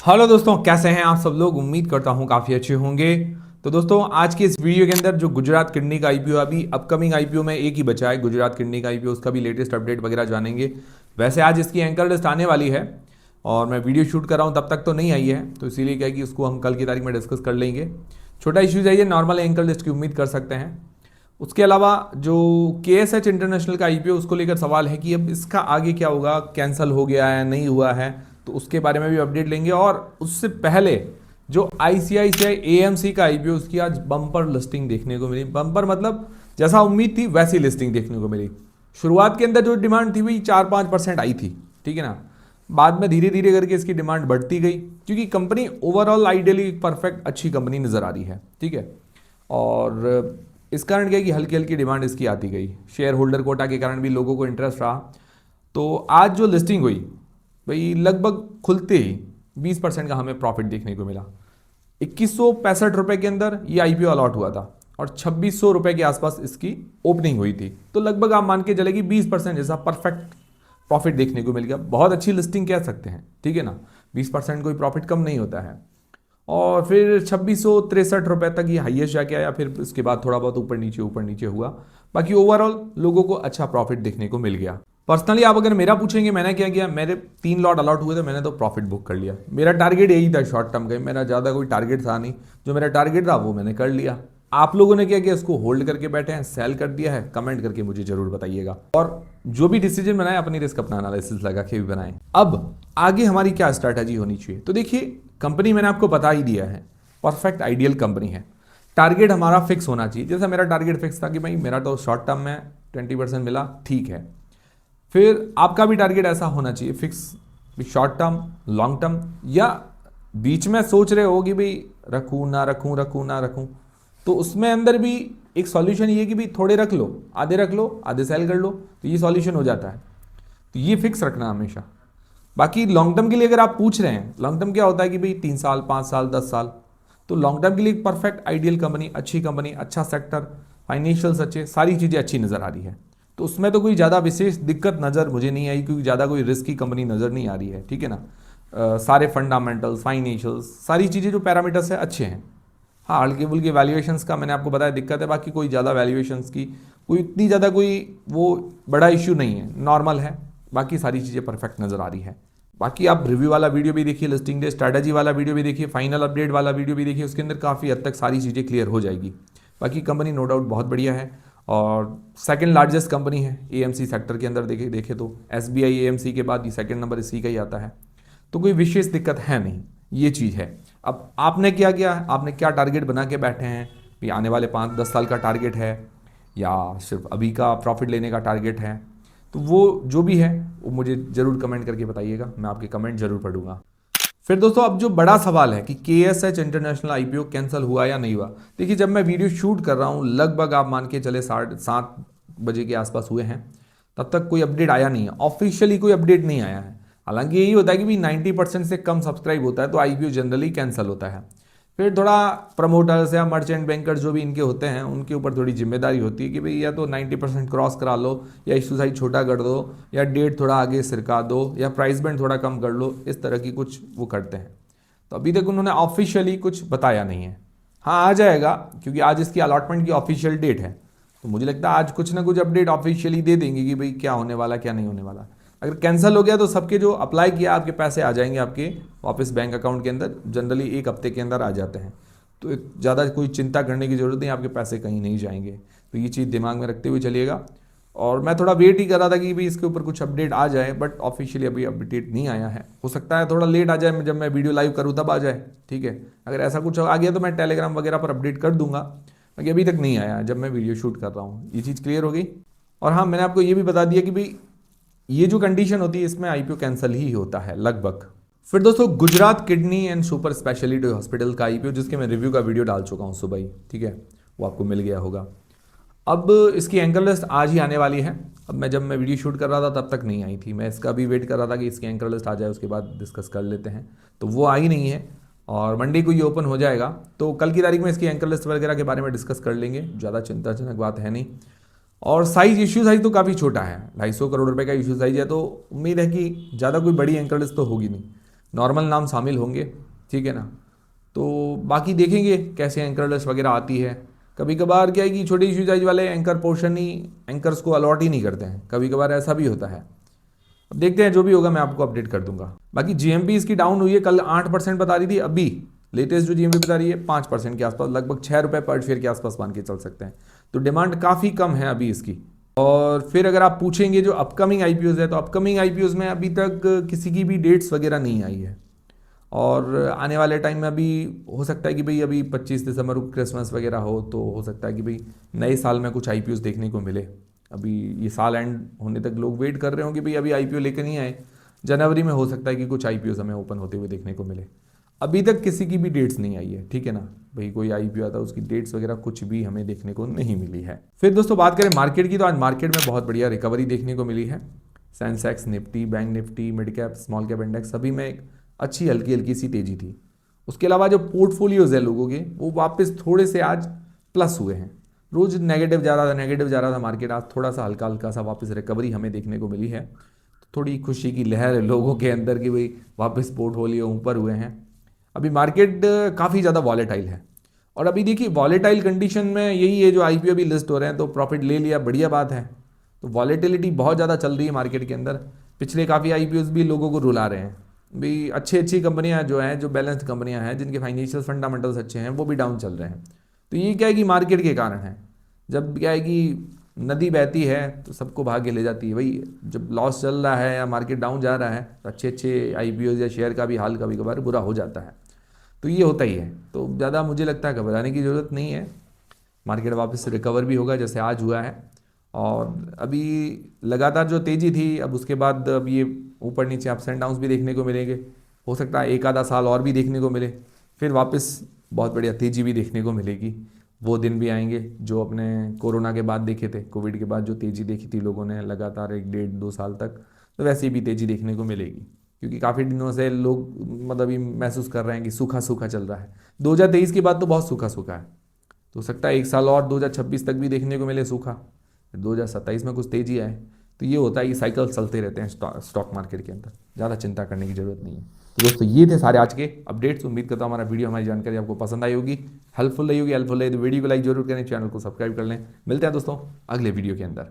Hello दोस्तों, कैसे हैं आप सब लोग। उम्मीद करता हूं काफ़ी अच्छे होंगे। तो दोस्तों, आज की इस वीडियो के अंदर जो गुजरात किडनी का आईपीओ, अभी अपकमिंग आईपीओ में एक ही बचा है गुजरात किडनी का आईपीओ, उसका भी लेटेस्ट अपडेट वगैरह जानेंगे। वैसे आज इसकी एंकर लिस्ट आने वाली है और मैं वीडियो शूट कर रहा हूं, तब तक तो नहीं आई है, तो इसीलिए क्या है कि उसको हम कल की तारीख में डिस्कस कर लेंगे। छोटा इश्यूज है ये, नॉर्मल एंकर लिस्ट की उम्मीद कर सकते हैं। उसके अलावा जो KSH इंटरनेशनल का आईपीओ, उसको लेकर सवाल है कि अब इसका आगे क्या होगा, कैंसिल हो गया है नहीं हुआ है, तो उसके बारे में भी अपडेट लेंगे। और उससे पहले जो ICICI AMC का आईपीओ, उसकी आज बम्पर लिस्टिंग देखने को मिली। बम्पर मतलब जैसा उम्मीद थी वैसी लिस्टिंग देखने को मिली। शुरुआत के अंदर जो डिमांड थी वही 4-5% आई थी, ठीक है ना। बाद में धीरे धीरे करके इसकी डिमांड बढ़ती गई, क्योंकि कंपनी ओवरऑल आइडियली परफेक्ट अच्छी कंपनी नज़र आ रही है, ठीक है। और इस कारण क्या है कि हल्की हल्की डिमांड इसकी आती गई, शेयर होल्डर कोटा के कारण भी लोगों को इंटरेस्ट रहा। तो आज जो लिस्टिंग हुई भाई, लगभग खुलते ही 20% का हमें प्रॉफिट देखने को मिला। 2165 रुपए के अंदर ये आईपीओ अलॉट हुआ था और 2600 रुपए के आसपास इसकी ओपनिंग हुई थी। तो लगभग आप मान के चले कि 20% जैसा परफेक्ट प्रॉफिट देखने को मिल गया। बहुत अच्छी लिस्टिंग कह सकते हैं, ठीक है ना। 20% कोई प्रॉफिट कम नहीं होता है। और फिर 2663 रुपए तक ये हाईएस्ट जाके आया, फिर उसके बाद थोड़ा बहुत ऊपर नीचे हुआ। बाकी ओवरऑल लोगों को अच्छा प्रॉफिट देखने को मिल गया। पर्सनली आप अगर मेरा पूछेंगे मैंने क्या किया, मेरे 3 लॉट अलॉट हुए थे, मैंने तो प्रॉफिट बुक कर लिया। मेरा टारगेट यही था शॉर्ट टर्म का, मेरा ज़्यादा कोई टारगेट था नहीं। जो मेरा टारगेट था वो मैंने कर लिया। आप लोगों ने क्या किया, इसको होल्ड करके बैठे हैं, सेल कर दिया है, कमेंट करके मुझे जरूर बताइएगा। और जो भी डिसीजन बनाए अपनी रिस्क अपना एनालिसिस लगा के भी बनाएं। अब आगे हमारी क्या स्ट्रैटेजी होनी चाहिए, तो देखिए कंपनी मैंने आपको बता ही दिया है, परफेक्ट आइडियल कंपनी है। टारगेट हमारा फिक्स होना चाहिए। जैसा मेरा टारगेट फिक्स था कि भाई मेरा तो शॉर्ट टर्म में 20% मिला, ठीक है। फिर आपका भी टारगेट ऐसा होना चाहिए fix, short term long term, या बीच में सोच रहे हो कि भाई रखूं ना रखूं, रखूं ना रखूं, तो उसमें अंदर भी एक सॉल्यूशन ये कि भाई थोड़े रख लो, आधे सेल कर लो, तो ये सॉल्यूशन हो जाता है। तो ये फिक्स रखना हमेशा। बाकी लॉन्ग टर्म के लिए अगर आप पूछ रहे हैं, लॉन्ग टर्म क्या होता है कि भाई 3 साल 5 साल 10 साल, तो लॉन्ग टर्म के लिए परफेक्ट आइडियल कंपनी, अच्छी कंपनी, अच्छा सेक्टर, फाइनेंशियल्स अच्छे, सारी चीज़ें अच्छी नज़र आ रही है। तो उसमें तो कोई ज़्यादा विशेष दिक्कत नज़र मुझे नहीं आई, क्योंकि ज़्यादा कोई रिस्क की कंपनी नज़र नहीं आ रही है, ठीक है ना। सारे फंडामेंटल्स, फाइनेंशियल्स, सारी चीज़ें जो पैरामीटर्स है अच्छे हैं। हाँ, हल्के फुल्के वैल्यूएशंस का मैंने आपको बताया दिक्कत है, बाकी कोई ज़्यादा वैल्यूएशंस की कोई इतनी ज़्यादा कोई वो बड़ा इश्यू नहीं है, नॉर्मल है। बाकी सारी चीज़ें परफेक्ट नज़र आ रही है। बाकी आप रिव्यू वाला वीडियो भी देखिए, लिस्टिंग डे स्ट्रैटेजी वाला वीडियो भी देखिए, फाइनल अपडेट वाला वीडियो भी देखिए, उसके अंदर काफ़ी हद तक सारी चीज़ें क्लियर हो जाएगी। बाकी कंपनी नो डाउट बहुत बढ़िया है और सेकंड लार्जेस्ट कंपनी है AMC सेक्टर के अंदर। देखे तो SBI AMC के बाद ये सेकंड नंबर इसी का ही आता है। तो कोई विशेष दिक्कत है नहीं, ये चीज़ है। अब आपने क्या किया, आपने क्या टारगेट बना के बैठे हैं, ये आने वाले 5-10 साल का टारगेट है या सिर्फ अभी का प्रॉफिट लेने का टारगेट है, तो वो जो भी है वो मुझे ज़रूर कमेंट करके बताइएगा, मैं आपके कमेंट जरूर पढ़ूंगा। फिर दोस्तों, अब जो बड़ा सवाल है कि KSH इंटरनेशनल आईपीओ कैंसिल हुआ या नहीं हुआ। देखिए, जब मैं वीडियो शूट कर रहा हूँ लगभग आप मान के चले 7:30 बजे के आसपास हुए हैं, तब तक कोई अपडेट आया नहीं है, ऑफिशियली कोई अपडेट नहीं आया है। हालांकि यही होता है कि भी 90% से कम सब्सक्राइब होता है तो आईपीओ जनरली कैंसिल होता है। फिर थोड़ा प्रमोटर्स या मर्चेंट बैंकर्स जो भी इनके होते हैं, उनके ऊपर थोड़ी जिम्मेदारी होती है कि भाई या तो 90% क्रॉस करा लो, या इशू साइज छोटा कर दो, या डेट थोड़ा आगे सरका दो, या प्राइस बैंड थोड़ा कम कर लो, इस तरह की कुछ वो करते हैं। तो अभी तक उन्होंने ऑफिशियली कुछ बताया नहीं है। हाँ, आ जाएगा, क्योंकि आज इसकी अलॉटमेंट की ऑफिशियल डेट है, तो मुझे लगता है आज कुछ ना कुछ अपडेट ऑफिशियली दे देंगे कि भाई क्या होने वाला क्या नहीं होने वाला। अगर कैंसिल हो गया तो सबके जो अप्लाई किया आपके पैसे आ जाएंगे आपके वापस बैंक अकाउंट के अंदर, जनरली 1 हफ्ते के अंदर आ जाते हैं। तो ज़्यादा कोई चिंता करने की ज़रूरत नहीं, आपके पैसे कहीं नहीं जाएंगे। तो ये चीज़ दिमाग में रखते हुए चलिएगा। और मैं थोड़ा वेट ही कर रहा था कि भाई इसके ऊपर कुछ अपडेट आ जाए, बट ऑफिशियली अभी अपडेट नहीं आया है। हो सकता है थोड़ा लेट आ जाए, जब मैं वीडियो लाइव करूँ तब आ जाए, ठीक है। अगर ऐसा कुछ आ गया तो मैं टेलीग्राम वगैरह पर अपडेट कर दूंगा, बाकी अभी तक नहीं आया जब मैं वीडियो शूट कर रहा हूँ। ये चीज़ क्लियर हो गई। और हाँ, मैंने आपको ये भी बता दिया कि भाई ये जो कंडीशन होती है इसमें आईपीओ कैंसिल ही होता है लगभग। फिर दोस्तों, Gujarat kidney and super speciality hospital का आईपीओ, जिसके मैं रिव्यू का वीडियो डाल चुका हूँ सुबह ही, ठीक है, वो आपको मिल गया होगा। अब इसकी एंकर लिस्ट आज ही आने वाली है। अब जब मैं वीडियो शूट कर रहा था तब तक नहीं आई थी, मैं इसका भी वेट कर रहा था कि इसकी एंकर लिस्ट आ जाए, उसके बाद डिस्कस कर लेते हैं। तो वो आई नहीं है और मंडे को ये ओपन हो जाएगा, तो कल की तारीख में इसकी एंकर लिस्ट वगैरह के बारे में डिस्कस कर लेंगे। ज़्यादा चिंताजनक बात है नहीं। और साइज, इश्यू साइज तो काफ़ी छोटा है, 250 करोड़ रुपए का इश्यू साइज है, तो उम्मीद है कि ज़्यादा कोई बड़ी एंकर लिस्ट तो होगी नहीं। नॉर्मल नाम शामिल होंगे, ठीक है ना। तो बाकी देखेंगे कैसे एंकर लिस्ट वगैरह आती है। कभी कभार क्या है कि छोटे इशू साइज वाले एंकर पोर्शन ही एंकर्स को अलॉट ही नहीं करते हैं, कभी कभार ऐसा भी होता है। अब देखते हैं, जो भी होगा मैं आपको अपडेट कर दूंगा। बाकी जीएमपी इसकी डाउन हुई है, कल 8% बता रही थी, अभी लेटेस्ट जो जीएमपी बता रही है 5% के आसपास, लगभग 6 रुपये पर शेयर के आसपास मान के चल सकते हैं। तो डिमांड काफ़ी कम है अभी इसकी। और फिर अगर आप पूछेंगे जो अपकमिंग आईपीओज है, तो अपकमिंग आईपीओज में अभी तक किसी की भी डेट्स वगैरह नहीं आई है। और आने वाले टाइम में अभी हो सकता है कि भाई अभी 25 दिसंबर को क्रिसमस वगैरह हो, तो हो सकता है कि भाई नए साल में कुछ आईपीओ देखने को मिले। अभी ये साल एंड होने तक लोग वेट कर रहे हो कि भाई अभी आईपीओ लेकर नहीं आए, जनवरी में हो सकता है कि कुछ आईपीओ हमें ओपन होते हुए देखने को मिले। अभी तक किसी की भी डेट्स नहीं आई है, ठीक है ना भाई। कोई आईपीओ आता है उसकी डेट्स वगैरह कुछ भी हमें देखने को नहीं मिली है। फिर दोस्तों बात करें मार्केट की, तो आज मार्केट में बहुत बढ़िया रिकवरी देखने को मिली है। Sensex, Nifty, bank Nifty, mid cap, small cap index सभी में एक अच्छी हल्की हल्की सी तेजी थी। उसके अलावा जो पोर्टफोलियोज है लोगों के, वो वापस थोड़े से आज प्लस हुए हैं। रोज नेगेटिव जा रहा था मार्केट, आज थोड़ा सा हल्का हल्का सा वापस रिकवरी हमें देखने को मिली है। थोड़ी खुशी की लहर है लोगों के अंदर कि भाई वापस पोर्टफोलियो ऊपर हुए हैं। अभी मार्केट काफ़ी ज़्यादा वॉलेटाइल है। और अभी देखिए वॉलेटाइल कंडीशन में यही है, जो आईपीओ भी लिस्ट हो रहे हैं तो प्रॉफिट ले लिया, बढ़िया बात है। तो वॉलेटिलिटी बहुत ज़्यादा चल रही है मार्केट के अंदर। पिछले काफ़ी आईपीओज भी लोगों को रुला रहे हैं भाई। अच्छी कंपनियां जो हैं, जो बैलेंस्ड कंपनियां हैं, जिनके फाइनेंशियल फंडामेंटल्स अच्छे हैं, वो भी डाउन चल रहे हैं। तो ये क्या है कि मार्केट के कारण है। जब क्या है कि नदी बहती है तो सबको भाग के ले जाती है भाई। जब लॉस चल रहा है या मार्केट डाउन जा रहा है तो अच्छे आईपीओ या शेयर का भी हाल कभी कभार बुरा हो जाता है। तो ये होता ही है। तो ज़्यादा मुझे लगता है घबराने की ज़रूरत नहीं है। मार्केट वापस रिकवर भी होगा जैसे आज हुआ है। और अभी लगातार जो तेज़ी थी, अब उसके बाद अब ये ऊपर नीचे अप्स एंड डाउन्स भी देखने को मिलेंगे। हो सकता है एक आधा साल और भी देखने को मिले, फिर वापस बहुत बढ़िया तेज़ी भी देखने को मिलेगी। वो दिन भी आएंगे जो अपने कोरोना के बाद देखे थे, कोविड के बाद जो तेज़ी देखी थी लोगों ने लगातार 1 डेढ़ 2 साल तक, तो वैसे भी तेज़ी देखने को मिलेगी। क्योंकि काफ़ी दिनों से लोग मतलब ये महसूस कर रहे हैं कि सूखा सूखा चल रहा है। 2023 के बाद तो बहुत सूखा सूखा है। तो हो सकता है एक साल और 2026 तक भी देखने को मिले सूखा, फिर 2027 में कुछ तेजी आए। तो ये होता है कि साइकिल चलते रहते हैं स्टॉक मार्केट के अंदर, ज़्यादा चिंता करने की जरूरत नहीं है। तो दोस्तों ये थे सारे आज के अपडेट्स। उम्मीद करता हूँ हमारा वीडियो, हमारी जानकारी आपको पसंद आई होगी, हेल्पफुल रही होगी। हेल्पफुल रही तो वीडियो को लाइक जरूर करें, चैनल को सब्सक्राइब कर लें। मिलते हैं दोस्तों अगले वीडियो के अंदर।